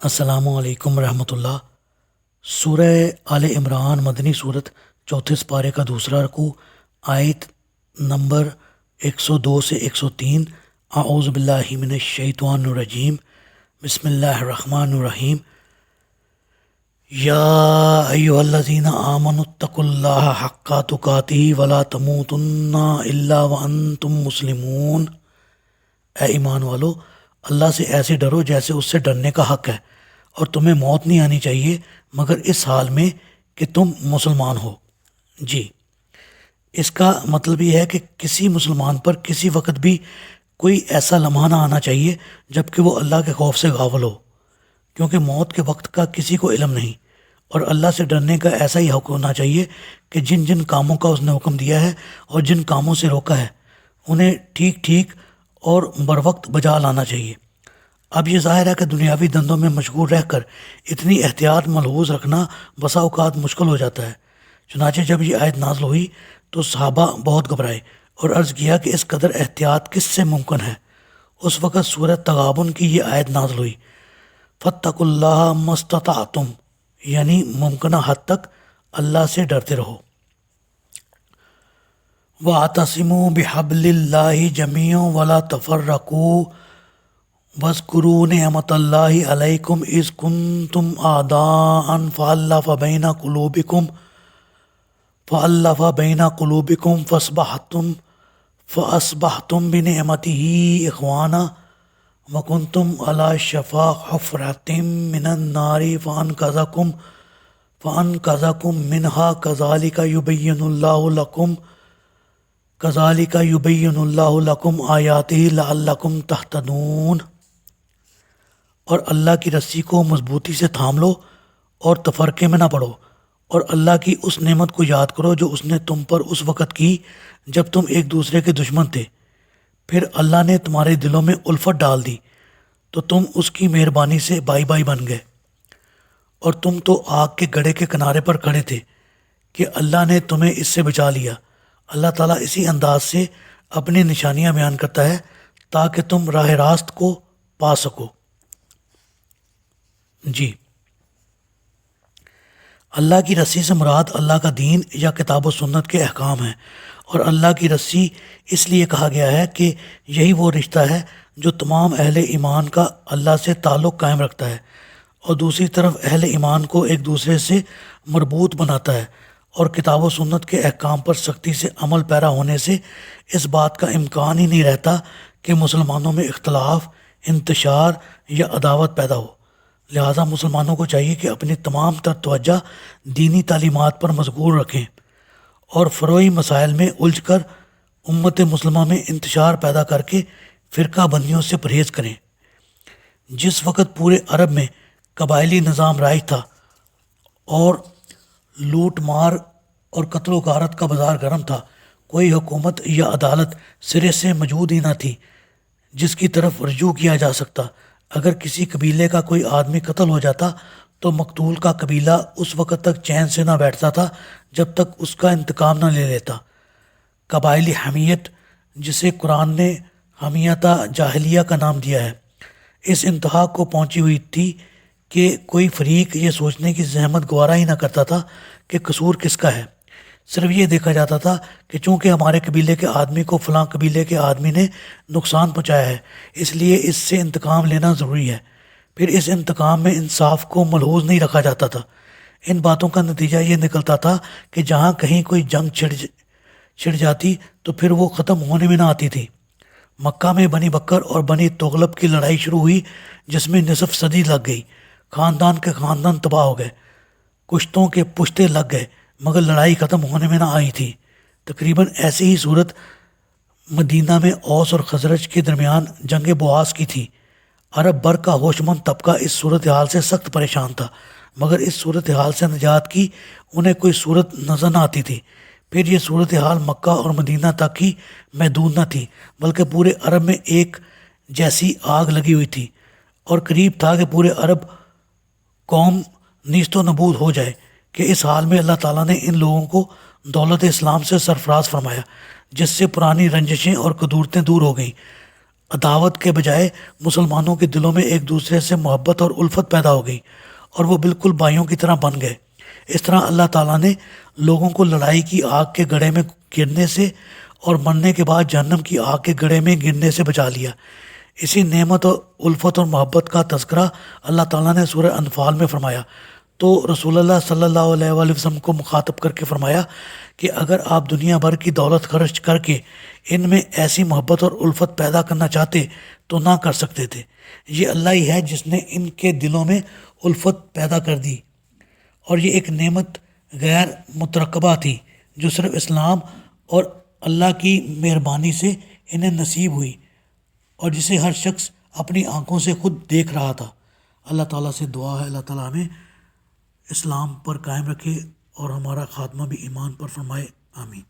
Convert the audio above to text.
السلام علیکم ورحمۃ اللہ۔ سورہ آل عمران مدنی صورت، چوتھے سپارے کا دوسرا رکوع، آیت نمبر 102 سے 103۔ اعوذ باللہ من الشیطان الرجیم، بسم اللہ الرحمن الرحیم۔ یا ایھا الذین آمنوا اتقوا اللہ حق تقاتہ ولا تموتن الا وانتم مسلمون۔ اے ایمان والو، اللہ سے ایسے ڈرو جیسے اس سے ڈرنے کا حق ہے، اور تمہیں موت نہیں آنی چاہیے مگر اس حال میں کہ تم مسلمان ہو۔ جی، اس کا مطلب یہ ہے کہ کسی مسلمان پر کسی وقت بھی کوئی ایسا لمحہ نہ آنا چاہیے جب کہ وہ اللہ کے خوف سے غافل ہو، کیونکہ موت کے وقت کا کسی کو علم نہیں، اور اللہ سے ڈرنے کا ایسا ہی حق ہونا چاہیے کہ جن جن کاموں کا اس نے حکم دیا ہے اور جن کاموں سے روکا ہے انہیں ٹھیک ٹھیک اور بروقت بجا لانا چاہیے۔ اب یہ ظاہر ہے کہ دنیاوی دندوں میں مشغول رہ کر اتنی احتیاط ملحوظ رکھنا بسا اوقات مشکل ہو جاتا ہے۔ چنانچہ جب یہ آیت نازل ہوئی تو صحابہ بہت گھبرائے اور عرض کیا کہ اس قدر احتیاط کس سے ممکن ہے۔ اس وقت سورہ تغابن کی یہ آیت نازل ہوئی، فاتقوا اللہ ما استطعتم، یعنی ممکنہ حد تک اللہ سے ڈرتے رہو۔ وَاعْتَصِمُوا بِحَبْلِ اللَّهِ جَمِيعًا وَلَا تَفَرَّقُوا وَاذْكُرُوا نِعْمَتَ اللَّهِ عَلَيْكُمْ إِذْ كُنْتُمْ أَعْدَاءً فَأَلَّفَ بَيْنَ قُلُوبِكُمْ فَأَصْبَحْتُمْ بِنِعْمَتِهِ إِخْوَانًا وَكُنْتُمْ عَلَى شَفَا حُفْرَةٍ مِّنَ النَّارِ فَأَنْقَذَكُمْ مِنْهَا كَذَلِكَ يُبَيِّنُ اللَّهُ لَكُمْ آيَاتِهِ لَعَلَّكُمْ تَهْتَدُونَ۔ اور اللہ کی رسی کو مضبوطی سے تھام لو اور تفرقے میں نہ پڑو، اور اللہ کی اس نعمت کو یاد کرو جو اس نے تم پر اس وقت کی جب تم ایک دوسرے کے دشمن تھے، پھر اللہ نے تمہارے دلوں میں الفت ڈال دی تو تم اس کی مہربانی سے بائی بائی بن گئے، اور تم تو آگ کے گڑھے کے کنارے پر کھڑے تھے کہ اللہ نے تمہیں اس سے بچا لیا۔ اللہ تعالیٰ اسی انداز سے اپنی نشانیاں بیان کرتا ہے تاکہ تم راہ راست کو پا سکو۔ جی، اللہ کی رسی سے مراد اللہ کا دین یا کتاب و سنت کے احکام ہیں، اور اللہ کی رسی اس لیے کہا گیا ہے کہ یہی وہ رشتہ ہے جو تمام اہل ایمان کا اللہ سے تعلق قائم رکھتا ہے، اور دوسری طرف اہل ایمان کو ایک دوسرے سے مربوط بناتا ہے، اور کتاب و سنت کے احکام پر سختی سے عمل پیرا ہونے سے اس بات کا امکان ہی نہیں رہتا کہ مسلمانوں میں اختلاف، انتشار یا عداوت پیدا ہو۔ لہٰذا مسلمانوں کو چاہیے کہ اپنی تمام تر توجہ دینی تعلیمات پر مشغول رکھیں اور فروعی مسائل میں الجھ کر امت مسلمہ میں انتشار پیدا کر کے فرقہ بندیوں سے پرہیز کریں۔ جس وقت پورے عرب میں قبائلی نظام رائج تھا اور لوٹ مار اور قتل و غارت کا بازار گرم تھا، کوئی حکومت یا عدالت سرے سے موجود ہی نہ تھی جس کی طرف رجوع کیا جا سکتا۔ اگر کسی قبیلے کا کوئی آدمی قتل ہو جاتا تو مقتول کا قبیلہ اس وقت تک چین سے نہ بیٹھتا تھا جب تک اس کا انتقام نہ لے لیتا۔ قبائلی حمیت، جسے قرآن نے حمیت جاہلیہ کا نام دیا ہے، اس انتہا کو پہنچی ہوئی تھی کہ کوئی فریق یہ سوچنے کی زحمت گوارا ہی نہ کرتا تھا کہ قصور کس کا ہے۔ صرف یہ دیکھا جاتا تھا کہ چونکہ ہمارے قبیلے کے آدمی کو فلاں قبیلے کے آدمی نے نقصان پہنچایا ہے، اس لیے اس سے انتقام لینا ضروری ہے۔ پھر اس انتقام میں انصاف کو ملحوظ نہیں رکھا جاتا تھا۔ ان باتوں کا نتیجہ یہ نکلتا تھا کہ جہاں کہیں کوئی جنگ چھڑ جاتی تو پھر وہ ختم ہونے میں نہ آتی تھی۔ مکہ میں بنی بکر اور بنی تغلب کی لڑائی شروع ہوئی جس میں نصف صدی لگ گئی، خاندان کے خاندان تباہ ہو گئے، کشتوں کے پشتے لگ گئے، مگر لڑائی ختم ہونے میں نہ آئی تھی۔ تقریباً ایسی ہی صورت مدینہ میں اوس اور خزرج کے درمیان جنگ بواس کی تھی۔ عرب بر کا ہوش مند طبقہ اس صورتحال سے سخت پریشان تھا، مگر اس صورتحال سے نجات کی انہیں کوئی صورت نظر نہ آتی تھی۔ پھر یہ صورتحال مکہ اور مدینہ تک ہی محدود نہ تھی بلکہ پورے عرب میں ایک جیسی آگ لگی ہوئی تھی، اور قریب تھا کہ پورے عرب قوم نیست و نبود ہو جائے کہ اس حال میں اللہ تعالیٰ نے ان لوگوں کو دولت اسلام سے سرفراز فرمایا، جس سے پرانی رنجشیں اور قدورتیں دور ہو گئیں۔ عداوت کے بجائے مسلمانوں کے دلوں میں ایک دوسرے سے محبت اور الفت پیدا ہو گئی اور وہ بالکل بھائیوں کی طرح بن گئے۔ اس طرح اللہ تعالیٰ نے لوگوں کو لڑائی کی آگ کے گڑھے میں گرنے سے اور مرنے کے بعد جہنم کی آگ کے گڑھے میں گرنے سے بچا لیا۔ اسی نعمت اور الفت اور محبت کا تذکرہ اللہ تعالیٰ نے سورہ انفال میں فرمایا، تو رسول اللہ صلی اللہ علیہ وآلہ وسلم کو مخاطب کر کے فرمایا کہ اگر آپ دنیا بھر کی دولت خرچ کر کے ان میں ایسی محبت اور الفت پیدا کرنا چاہتے تو نہ کر سکتے تھے۔ یہ اللہ ہی ہے جس نے ان کے دلوں میں الفت پیدا کر دی، اور یہ ایک نعمت غیر مترقبہ تھی جو صرف اسلام اور اللہ کی مہربانی سے انہیں نصیب ہوئی، اور جسے ہر شخص اپنی آنکھوں سے خود دیکھ رہا تھا۔ اللہ تعالیٰ سے دعا ہے اللہ تعالیٰ ہمیں اسلام پر قائم رکھے اور ہمارا خاتمہ بھی ایمان پر فرمائے، آمین۔